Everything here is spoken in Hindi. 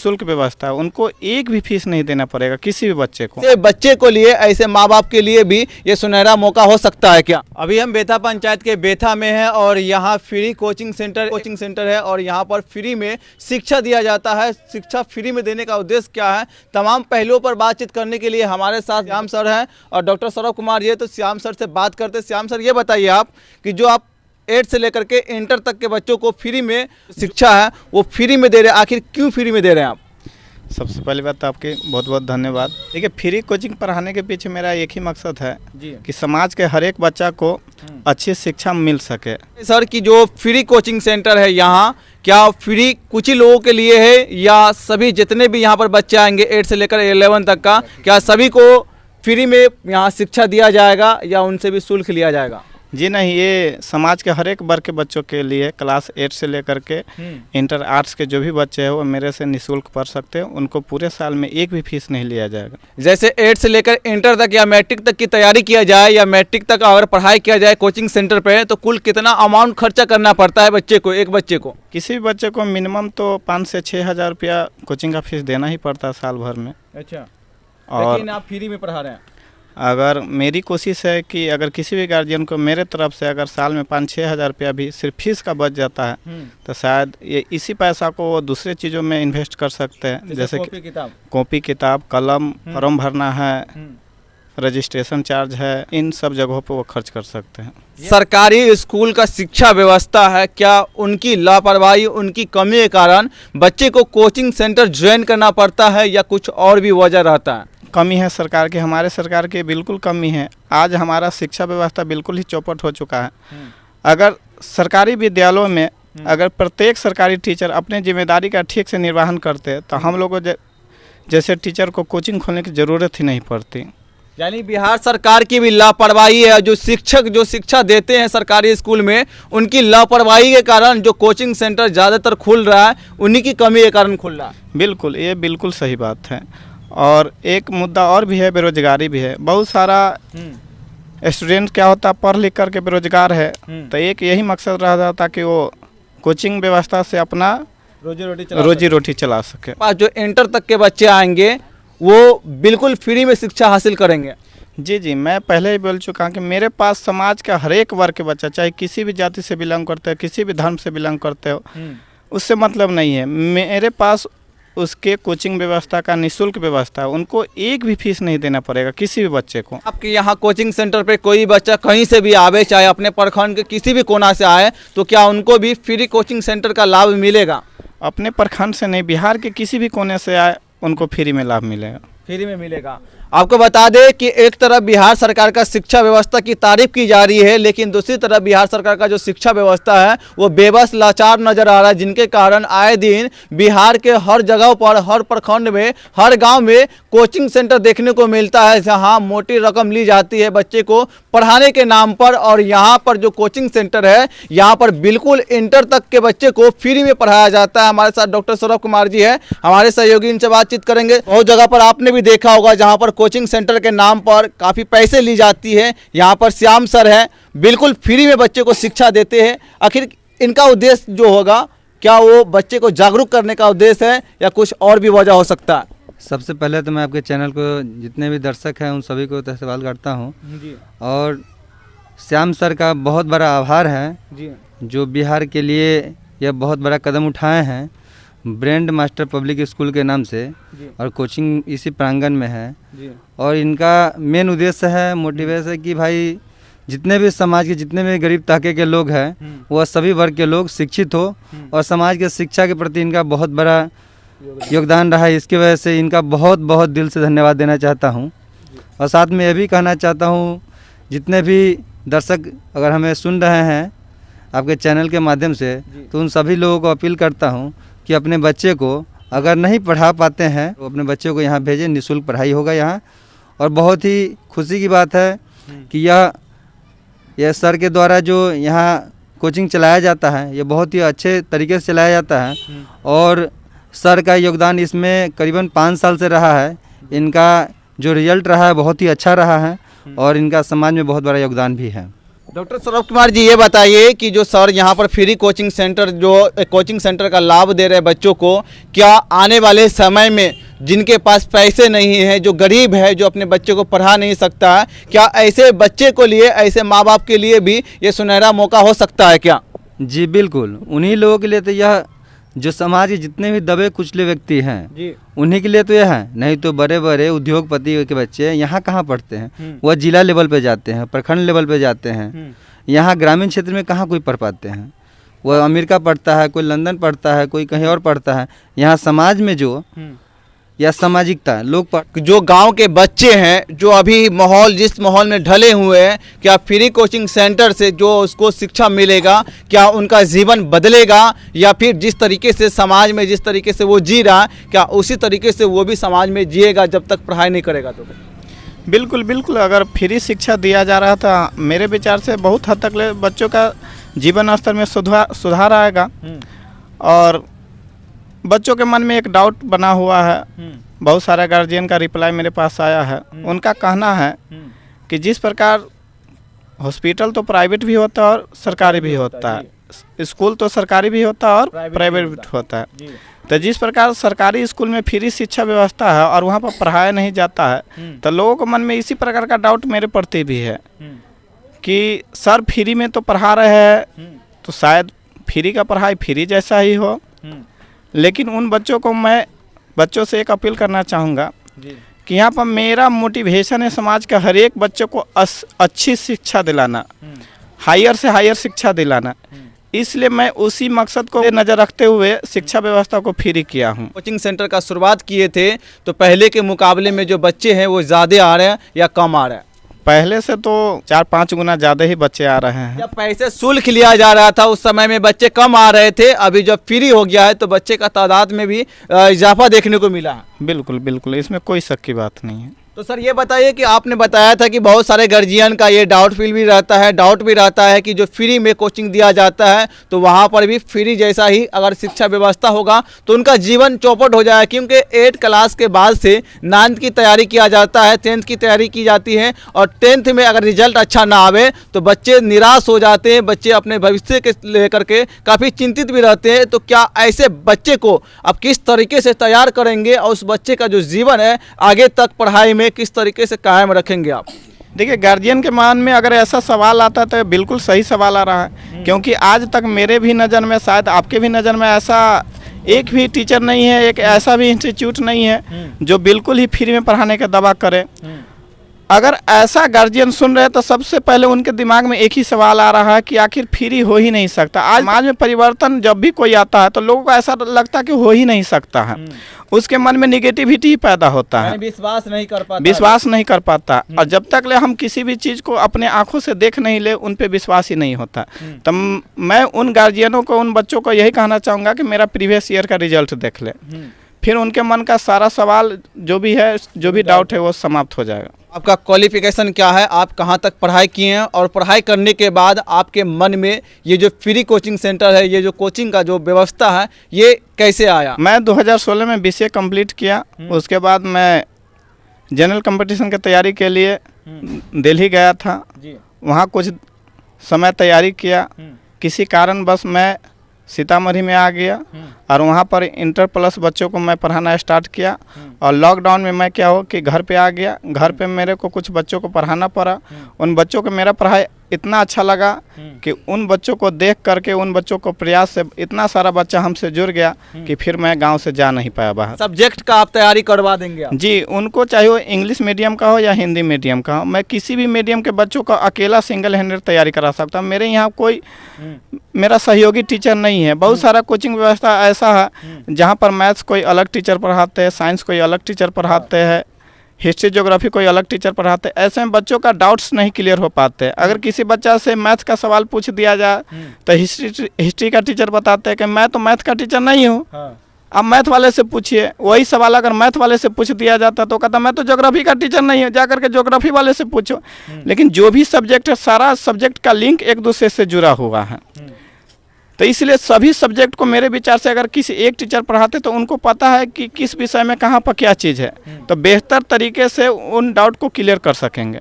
शुल्क व्यवस्था है, उनको एक भी फीस नहीं देना पड़ेगा किसी भी बच्चे को। बच्चे को लिए ऐसे माँ बाप के लिए भी ये सुनहरा मौका हो सकता है क्या? अभी हम बेथा पंचायत के बेथा में हैं और यहाँ फ्री कोचिंग सेंटर है और यहाँ पर फ्री में शिक्षा दिया जाता है। शिक्षा फ्री में देने का उद्देश्य क्या है, तमाम पहलुओं पर बातचीत करने के लिए हमारे साथ श्याम सर हैं और डॉक्टर सौरभ कुमार जी। तो श्याम सर से बात करते। श्याम सर, ये बताइए आप कि जो आप 8 से लेकर के इंटर तक के बच्चों को फ्री में शिक्षा है वो फ्री में दे रहे हैं, आखिर क्यों फ्री में दे रहे हैं आप? सबसे पहली बात तो आपके बहुत बहुत धन्यवाद। देखिए, फ्री कोचिंग पढ़ाने के पीछे मेरा एक ही मकसद है कि समाज के हर एक बच्चा को अच्छी शिक्षा मिल सके। सर की जो फ्री कोचिंग सेंटर है यहाँ, क्या फ्री कुछ ही लोगों के लिए है या सभी जितने भी यहाँ पर बच्चे आएंगे 8 से लेकर 11 तक का, क्या सभी को फ्री में यहाँ शिक्षा दिया जाएगा या उनसे भी शुल्क लिया जाएगा? जी नहीं, ये समाज के हर एक वर्ग के बच्चों के लिए क्लास 8 से लेकर के इंटर आर्ट्स के जो भी बच्चे हैं वो मेरे से निःशुल्क पढ़ सकते हैं। उनको पूरे साल में एक भी फीस नहीं लिया जाएगा। जैसे 8 से लेकर इंटर तक या मैट्रिक तक की तैयारी किया जाए या मैट्रिक तक अगर पढ़ाई किया जाए कोचिंग सेंटर पे, तो कुल कितना अमाउंट खर्चा करना पड़ता है बच्चे को, एक बच्चे को? किसी भी बच्चे को मिनिमम तो 5 से 6 हज़ार रुपया कोचिंग का फीस देना ही पड़ता है साल भर में। अच्छा, और लेकिन आप फ्री में पढ़ा रहे हैं? अगर मेरी कोशिश है कि अगर किसी भी गार्जियन को मेरे तरफ से अगर साल में 5-6 हज़ार रुपया भी सिर्फ फीस का बच जाता है तो शायद ये इसी पैसा को वो दूसरे चीज़ों में इन्वेस्ट कर सकते हैं, जैसे कॉपी किताब, कलम, फॉर्म भरना है, रजिस्ट्रेशन चार्ज है, इन सब जगहों पर वो खर्च कर सकते हैं। सरकारी स्कूल का शिक्षा व्यवस्था है, क्या उनकी लापरवाही, उनकी कमी के कारण बच्चे को कोचिंग सेंटर ज्वाइन करना पड़ता है या कुछ और भी वजह रहता है? कमी है सरकार की, हमारे सरकार की बिल्कुल कमी है। आज हमारा शिक्षा व्यवस्था बिल्कुल ही चौपट हो चुका है। अगर सरकारी विद्यालयों में अगर प्रत्येक सरकारी टीचर अपने जिम्मेदारी का ठीक से निर्वहन करते तो हम लोगों को जैसे टीचर को कोचिंग खोलने की ज़रूरत ही नहीं पड़ती। यानी बिहार सरकार की भी लापरवाही है। जो शिक्षक जो शिक्षा देते हैं सरकारी स्कूल में, उनकी लापरवाही के कारण जो कोचिंग सेंटर ज़्यादातर खुल रहा है, उन्हीं की कमी के कारण खुल रहा है। बिल्कुल, ये बिल्कुल सही बात है। और एक मुद्दा और भी है, बेरोजगारी भी है। बहुत सारा स्टूडेंट क्या होता है, पढ़ लिख करके बेरोजगार है, तो एक यही मकसद रह जाता कि वो कोचिंग व्यवस्था से अपना रोजी रोटी चला सके। जो इंटर तक के बच्चे आएंगे वो बिल्कुल फ्री में शिक्षा हासिल करेंगे? जी, मैं पहले ही बोल चुका हूँ कि मेरे पास समाज का हर एक वर्ग के बच्चा, चाहे किसी भी जाति से बिलोंग करते हो, किसी भी धर्म से बिलोंग करते हो, उससे मतलब नहीं है। मेरे पास उसके कोचिंग व्यवस्था का निःशुल्क व्यवस्था है, उनको एक भी फीस नहीं देना पड़ेगा किसी भी बच्चे को। आपके यहाँ कोचिंग सेंटर पे कोई बच्चा कहीं से भी आवे, चाहे अपने प्रखंड के किसी भी कोना से आए, तो क्या उनको भी फ्री कोचिंग सेंटर का लाभ मिलेगा? अपने प्रखंड से नहीं, बिहार के किसी भी कोने से आए उनको फ्री में लाभ मिलेगा। फ्री में मिलेगा। आपको बता दें कि एक तरफ बिहार सरकार का शिक्षा व्यवस्था की तारीफ की जा रही है, लेकिन दूसरी तरफ बिहार सरकार का जो शिक्षा व्यवस्था है वो बेबस लाचार नजर आ रहा है, जिनके कारण आए दिन बिहार के हर जगह पर, हर प्रखंड में, हर गांव में कोचिंग सेंटर देखने को मिलता है, जहां मोटी रकम ली जाती है बच्चे को पढ़ाने के नाम पर। और यहां पर जो कोचिंग सेंटर है, यहां पर बिल्कुल इंटर तक के बच्चे को फ्री में पढ़ाया जाता है। हमारे साथ डॉक्टर सौरभ कुमार जी है, हमारे सहयोगी, इनसे बातचीत करेंगे। बहुत जगह पर आपने भी देखा होगा जहां पर कोचिंग सेंटर के नाम पर काफ़ी पैसे ली जाती है। यहाँ पर श्याम सर है, बिल्कुल फ्री में बच्चे को शिक्षा देते हैं। आखिर इनका उद्देश्य जो होगा, क्या वो बच्चे को जागरूक करने का उद्देश्य है या कुछ और भी वजह हो सकता है? सबसे पहले तो मैं आपके चैनल को जितने भी दर्शक हैं उन सभी को धन्यवाद करता हूँ और श्याम सर का बहुत बड़ा आभार है जी, जो बिहार के लिए यह बहुत बड़ा कदम उठाए हैं ब्रांड मास्टर पब्लिक स्कूल के नाम से, और कोचिंग इसी प्रांगण में है जी। और इनका मेन उद्देश्य है, मोटिवेशन है कि भाई जितने भी समाज के जितने भी गरीब तबके के लोग हैं वह सभी वर्ग के लोग शिक्षित हो, और समाज के शिक्षा के प्रति इनका बहुत बड़ा योगदान रहा है। इसकी वजह से इनका बहुत बहुत दिल से धन्यवाद देना चाहता हूँ। और साथ में यह भी कहना चाहता हूँ, जितने भी दर्शक अगर हमें सुन रहे हैं आपके चैनल के माध्यम से, तो उन सभी लोगों को अपील करता हूँ कि अपने बच्चे को अगर नहीं पढ़ा पाते हैं तो अपने बच्चे को यहाँ भेजें, निःशुल्क पढ़ाई होगा यहाँ। और बहुत ही खुशी की बात है कि यह सर के द्वारा जो यहाँ कोचिंग चलाया जाता है, ये बहुत ही अच्छे तरीके से चलाया जाता है, और सर का योगदान इसमें करीबन 5 साल से रहा है। इनका जो रिजल्ट रहा है बहुत ही अच्छा रहा है, और इनका समाज में बहुत बड़ा योगदान भी है। डॉक्टर सौरभ कुमार जी, ये बताइए कि जो सर यहाँ पर फ्री कोचिंग सेंटर, जो कोचिंग सेंटर का लाभ दे रहे हैं बच्चों को, क्या आने वाले समय में जिनके पास पैसे नहीं है, जो गरीब है, जो अपने बच्चे को पढ़ा नहीं सकता है, क्या ऐसे बच्चे को लिए, ऐसे माँ बाप के लिए भी ये सुनहरा मौका हो सकता है क्या? जी बिल्कुल, उन्हीं लोगों के लिए तो यह, जो समाज के जितने भी दबे कुचले व्यक्ति हैं जी, उन्हीं के लिए तो यह है। नहीं तो बड़े बड़े उद्योगपति के बच्चे यहाँ कहाँ पढ़ते हैं? वह जिला लेवल पे जाते हैं, प्रखंड लेवल पे जाते हैं। यहाँ ग्रामीण क्षेत्र में कहाँ कोई पढ़ पाते हैं? वह अमेरिका पढ़ता है, कोई लंदन पढ़ता है, कोई कहीं और पढ़ता है। यहाँ समाज में जो या सामाजिकता लोग जो गांव के बच्चे हैं, जो अभी माहौल, जिस माहौल में ढले हुए हैं, क्या फ्री कोचिंग सेंटर से जो उसको शिक्षा मिलेगा, क्या उनका जीवन बदलेगा, या फिर जिस तरीके से समाज में जिस तरीके से वो जी रहा है, क्या उसी तरीके से वो भी समाज में जिएगा जब तक पढ़ाई नहीं करेगा? तो बिल्कुल बिल्कुल, अगर फ्री शिक्षा दिया जा रहा था, मेरे विचार से बहुत हद तक ले बच्चों का जीवन स्तर में सुधार आएगा। और बच्चों के मन में एक डाउट बना हुआ है, बहुत सारे गार्जियन का रिप्लाई मेरे पास आया है। उनका कहना है कि जिस प्रकार हॉस्पिटल तो प्राइवेट भी होता है और सरकारी भी होता है, स्कूल तो सरकारी भी होता है और प्राइवेट भी होता है, तो जिस प्रकार सरकारी स्कूल में फ्री शिक्षा व्यवस्था है और वहाँ पर पढ़ाया नहीं जाता है, तो लोगों के मन में इसी प्रकार का डाउट मेरे प्रति भी है कि सर फ्री में तो पढ़ा रहे हैं, तो शायद फ्री का पढ़ाई फ्री जैसा ही हो। लेकिन उन बच्चों को मैं बच्चों से एक अपील करना चाहूँगा कि यहाँ पर मेरा मोटिवेशन है समाज के हर एक बच्चे को अच्छी शिक्षा दिलाना, हायर से हायर शिक्षा दिलाना। इसलिए मैं उसी मकसद को नज़र रखते हुए शिक्षा व्यवस्था को फ्री किया हूँ। कोचिंग सेंटर का शुरुआत किए थे तो पहले के मुकाबले में जो बच्चे हैं वो ज़्यादा आ रहे हैं या कम आ रहे हैं? पहले से तो 4-5 गुना ज़्यादा ही बच्चे आ रहे हैं। जब पैसे शुल्क लिया जा रहा था उस समय में बच्चे कम आ रहे थे, अभी जब फ्री हो गया है तो बच्चे का तादाद में भी इजाफा देखने को मिला है। बिल्कुल बिल्कुल, इसमें कोई शक की बात नहीं है। तो सर ये बताइए कि आपने बताया था कि बहुत सारे गार्जियन का ये डाउट भी रहता है कि जो फ्री में कोचिंग दिया जाता है तो वहाँ पर भी फ्री जैसा ही अगर शिक्षा व्यवस्था होगा तो उनका जीवन चौपट हो जाए, क्योंकि 8 क्लास के बाद से 9th की तैयारी किया जाता है, 10th की तैयारी की जाती है, और 10th में अगर रिजल्ट अच्छा ना आवे तो बच्चे निराश हो जाते हैं, बच्चे अपने भविष्य के लेकर के काफ़ी चिंतित भी रहते हैं। तो क्या ऐसे बच्चे को अब किस तरीके से तैयार करेंगे और उस बच्चे का जो जीवन है आगे तक पढ़ाई में किस तरीके से कायम रखेंगे आप? देखिए, गार्जियन के मन में अगर ऐसा सवाल आता है तो बिल्कुल सही सवाल आ रहा है, क्योंकि आज तक मेरे भी नज़र में, शायद आपके भी नज़र में, ऐसा एक भी टीचर नहीं है, एक ऐसा भी इंस्टीट्यूट नहीं है जो बिल्कुल ही फ्री में पढ़ाने का दावा करे। अगर ऐसा गार्जियन सुन रहे हैं तो सबसे पहले उनके दिमाग में एक ही सवाल आ रहा है कि आखिर फ्री हो ही नहीं सकता। आज समाज में परिवर्तन जब भी कोई आता है तो लोगों को ऐसा लगता है कि हो ही नहीं सकता है, उसके मन में निगेटिविटी ही पैदा होता है, विश्वास नहीं कर पाता। और जब तक ले हम किसी भी चीज़ को अपने आंखों से देख नहीं ले, उन पे विश्वास ही नहीं होता। तो मैं उन गार्जियनों को, उन बच्चों को यही कहना चाहूँगा कि मेरा प्रीवियस ईयर का रिजल्ट देख ले, फिर उनके मन का सारा सवाल जो भी है, जो भी डाउट है, वो समाप्त हो जाएगा। आपका क्वालिफिकेशन क्या है, आप कहाँ तक पढ़ाई किए हैं, और पढ़ाई करने के बाद आपके मन में ये जो फ्री कोचिंग सेंटर है, ये जो कोचिंग का जो व्यवस्था है, ये कैसे आया? मैं 2016 में BCA कंप्लीट किया। उसके बाद मैं जनरल कंपटीशन की तैयारी के लिए दिल्ली गया था। वहाँ कुछ समय तैयारी किया, किसी कारण बस मैं सीतामढ़ी में आ गया और वहाँ पर इंटर प्लस बच्चों को मैं पढ़ाना स्टार्ट किया। और लॉकडाउन में मैं क्या हो कि घर पे आ गया। घर पे मेरे को कुछ बच्चों को पढ़ाना पड़ा। उन बच्चों को मेरा पढ़ाई इतना अच्छा लगा कि उन बच्चों को देख करके, उन बच्चों को प्रयास से इतना सारा बच्चा हमसे जुड़ गया कि फिर मैं गांव से जा नहीं पाया बाहर। सब्जेक्ट का आप तैयारी करवा देंगे आप? जी, उनको चाहे वो इंग्लिश मीडियम का हो या हिंदी मीडियम का हो, मैं किसी भी मीडियम के बच्चों का अकेला सिंगल हैंडेड तैयारी करा सकता हूँ। मेरे यहाँ कोई मेरा सहयोगी टीचर नहीं है। बहुत सारा कोचिंग व्यवस्था ऐसा है जहाँ पर मैथ्स कोई अलग टीचर पढ़ाते हैं, साइंस कोई अलग टीचर पढ़ाते हैं, हिस्ट्री ज्योग्राफी कोई अलग टीचर पढ़ाते हैं। ऐसे में बच्चों का डाउट्स नहीं क्लियर हो पाते। अगर किसी बच्चा से मैथ्स का सवाल पूछ दिया जाए तो हिस्ट्री का टीचर बताते हैं कि मैं तो मैथ का टीचर नहीं हूँ, अब मैथ वाले से पूछिए। वही सवाल अगर मैथ वाले से पूछ दिया जाता तो कहता मैं तो ज्योग्राफी का टीचर नहीं हूँ, जा करके ज्योग्राफी वाले से पूछो। लेकिन जो भी सब्जेक्ट है, सारा सब्जेक्ट का लिंक एक दूसरे से जुड़ा हुआ है। तो इसलिए सभी सब्जेक्ट को मेरे विचार से अगर किसी एक टीचर पढ़ाते तो उनको पता है कि किस विषय में कहाँ पर क्या चीज़ है, तो बेहतर तरीके से उन डाउट को क्लियर कर सकेंगे।